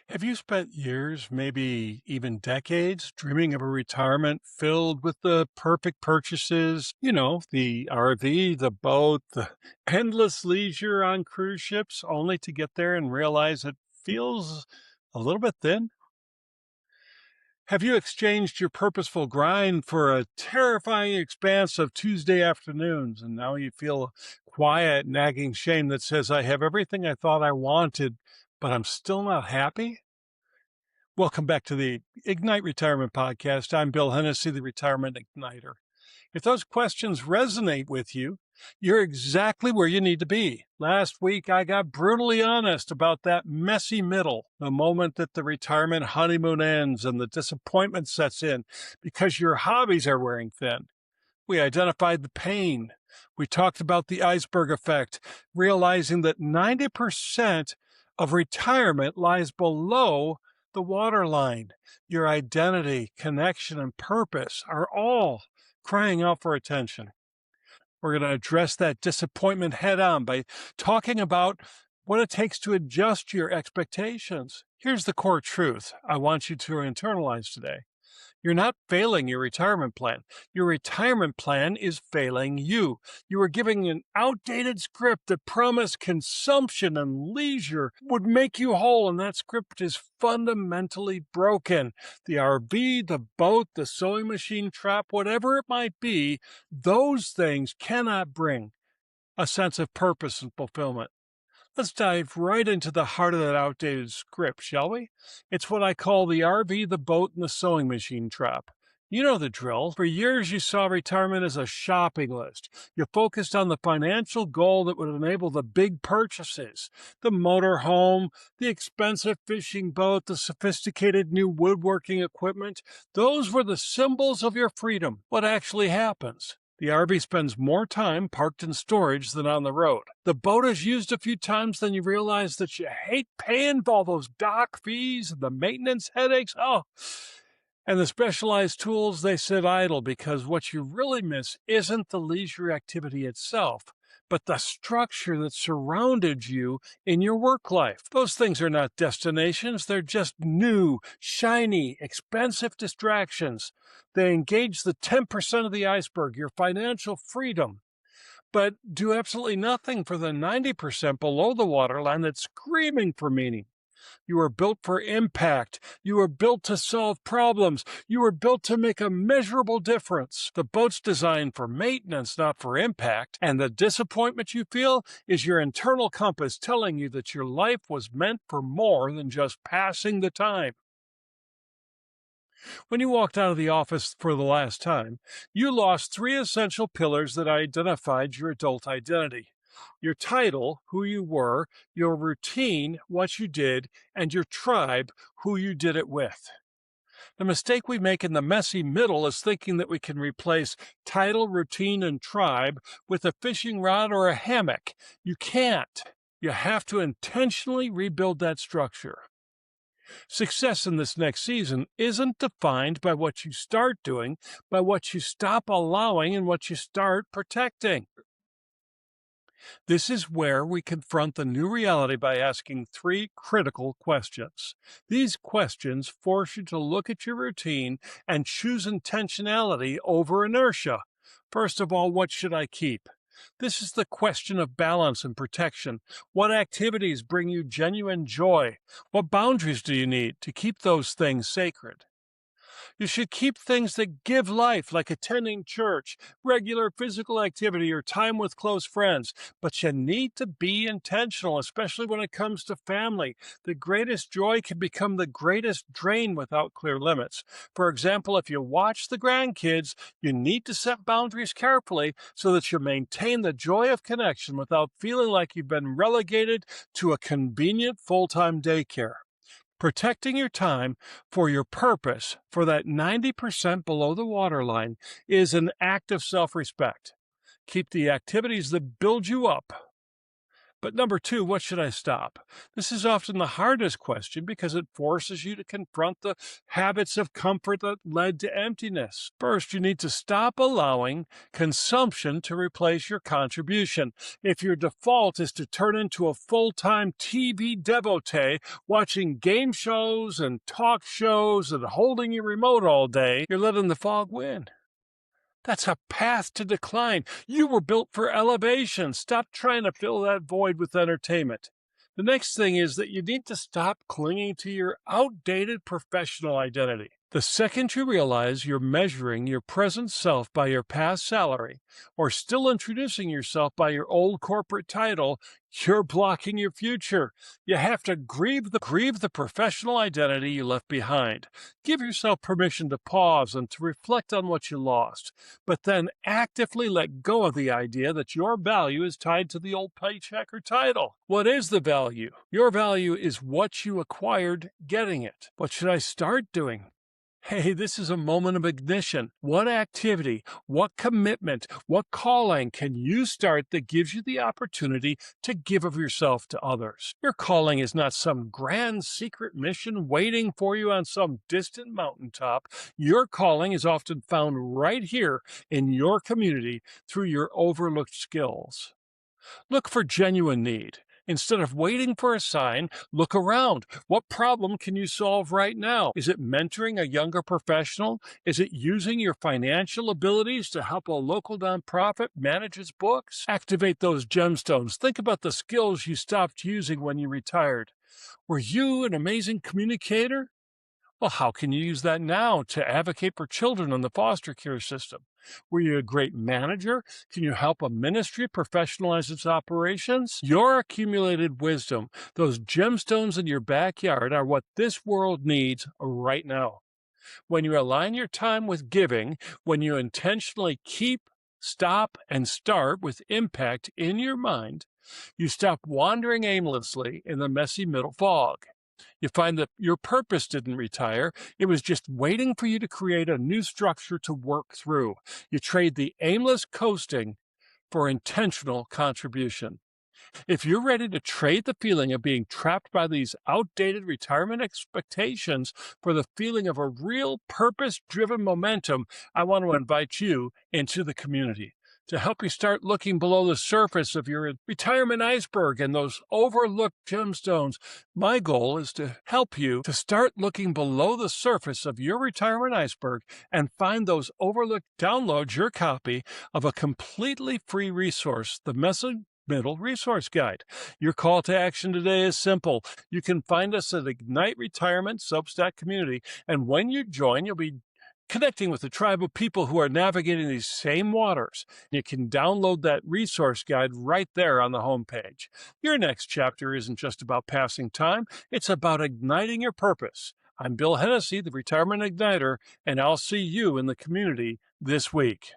Have you spent years, maybe even decades, dreaming of a retirement filled with the perfect purchases? The RV, the boat, the endless leisure on cruise ships, only to get there and realize it feels a little bit thin? Have you exchanged your purposeful grind for a terrifying expanse of Tuesday afternoons, and now you feel quiet, nagging shame that says, I have everything I thought I wanted, but I'm still not happy? Welcome back to the Ignite Retirement Podcast. I'm Bill Hennessy, the Retirement Igniter. If those questions resonate with you, you're exactly where you need to be. Last week, I got brutally honest about that messy middle, the moment that the retirement honeymoon ends and the disappointment sets in because your hobbies are wearing thin. We identified the pain. We talked about the iceberg effect, realizing that 90% of retirement lies below the waterline. Your identity, connection, and purpose are all crying out for attention. We're going to address that disappointment head on by talking about what it takes to adjust your expectations. Here's the core truth I want you to internalize today. You're not failing your retirement plan. Your retirement plan is failing you. You are giving an outdated script that promised consumption and leisure would make you whole, and that script is fundamentally broken. The RV, the boat, the sewing machine trap, whatever it might be, those things cannot bring a sense of purpose and fulfillment. Let's dive right into the heart of that outdated script, shall we? It's what I call the RV, the boat, and the sewing machine trap. You know the drill. For years, you saw retirement as a shopping list. You focused on the financial goal that would enable the big purchases, the motor home, the expensive fishing boat, the sophisticated new woodworking equipment. Those were the symbols of your freedom. What actually happens? The RV spends more time parked in storage than on the road. The boat is used a few times, then you realize that you hate paying for all those dock fees and the maintenance headaches. And the specialized tools, they sit idle because what you really miss isn't the leisure activity itself, but the structure that surrounded you in your work life. Those things are not destinations. They're just new, shiny, expensive distractions. They engage the 10% of the iceberg, your financial freedom, but do absolutely nothing for the 90% below the waterline that's screaming for meaning. You were built for impact. You were built to solve problems. You were built to make a measurable difference. The boat's designed for maintenance, not for impact. And the disappointment you feel is your internal compass telling you that your life was meant for more than just passing the time. When you walked out of the office for the last time, you lost three essential pillars that identified your adult identity: your title, who you were; your routine, what you did; and your tribe, who you did it with. The mistake we make in the messy middle is thinking that we can replace title, routine, and tribe with a fishing rod or a hammock. You can't. You have to intentionally rebuild that structure. Success in this next season isn't defined by what you start doing, by what you stop allowing and what you start protecting. This is where we confront the new reality by asking three critical questions. These questions force you to look at your routine and choose intentionality over inertia. First of all, what should I keep? This is the question of balance and protection. What activities bring you genuine joy? What boundaries do you need to keep those things sacred? You should keep things that give life, like attending church, regular physical activity, or time with close friends. But you need to be intentional, especially when it comes to family. The greatest joy can become the greatest drain without clear limits. For example, if you watch the grandkids, you need to set boundaries carefully so that you maintain the joy of connection without feeling like you've been relegated to a convenient full-time daycare. Protecting your time for your purpose, for that 90% below the waterline, is an act of self-respect. Keep the activities that build you up, But number two, what should I stop? This is often the hardest question because it forces you to confront the habits of comfort that led to emptiness. First, you need to stop allowing consumption to replace your contribution. If your default is to turn into a full-time TV devotee, watching game shows and talk shows and holding your remote all day, you're letting the fog win. That's a path to decline. You were built for elevation. Stop trying to fill that void with entertainment. The next thing is that you need to stop clinging to your outdated professional identity. The second you realize you're measuring your present self by your past salary, or still introducing yourself by your old corporate title, you're blocking your future. You have to grieve the professional identity you left behind. Give yourself permission to pause and to reflect on what you lost, but then actively let go of the idea that your value is tied to the old paycheck or title. What is the value? Your value is what you acquired getting it. What should I start doing? Hey, this is a moment of ignition. What activity, what commitment, what calling can you start that gives you the opportunity to give of yourself to others? Your calling is not some grand secret mission waiting for you on some distant mountaintop. Your calling is often found right here in your community through your overlooked skills. Look for genuine need. Instead of waiting for a sign, look around. What problem can you solve right now? Is it mentoring a younger professional? Is it using your financial abilities to help a local nonprofit manage its books? Activate those gemstones. Think about the skills you stopped using when you retired. Were you an amazing communicator? Well, how can you use that now to advocate for children in the foster care system? Were you a great manager? Can you help a ministry professionalize its operations? Your accumulated wisdom, those gemstones in your backyard, are what this world needs right now. When you align your time with giving, when you intentionally keep, stop, and start with impact in your mind, you stop wandering aimlessly in the messy middle fog. You find that your purpose didn't retire. It was just waiting for you to create a new structure to work through. You trade the aimless coasting for intentional contribution. If you're ready to trade the feeling of being trapped by these outdated retirement expectations for the feeling of a real purpose-driven momentum, I want to invite you into the community to help you start looking below the surface of your retirement iceberg and those overlooked gemstones. My goal is to help you to start looking below the surface of your retirement iceberg and find those overlooked. Download your copy of a completely free resource, the Messy Middle Resource Guide. Your call to action today is simple. You can find us at Ignite Retirement Substack community, and when you join, you'll be connecting with a tribe of people who are navigating these same waters. You can download that resource guide right there on the homepage. Your next chapter isn't just about passing time, it's about igniting your purpose. I'm Bill Hennessy, the Retirement Igniter, and I'll see you in the community this week.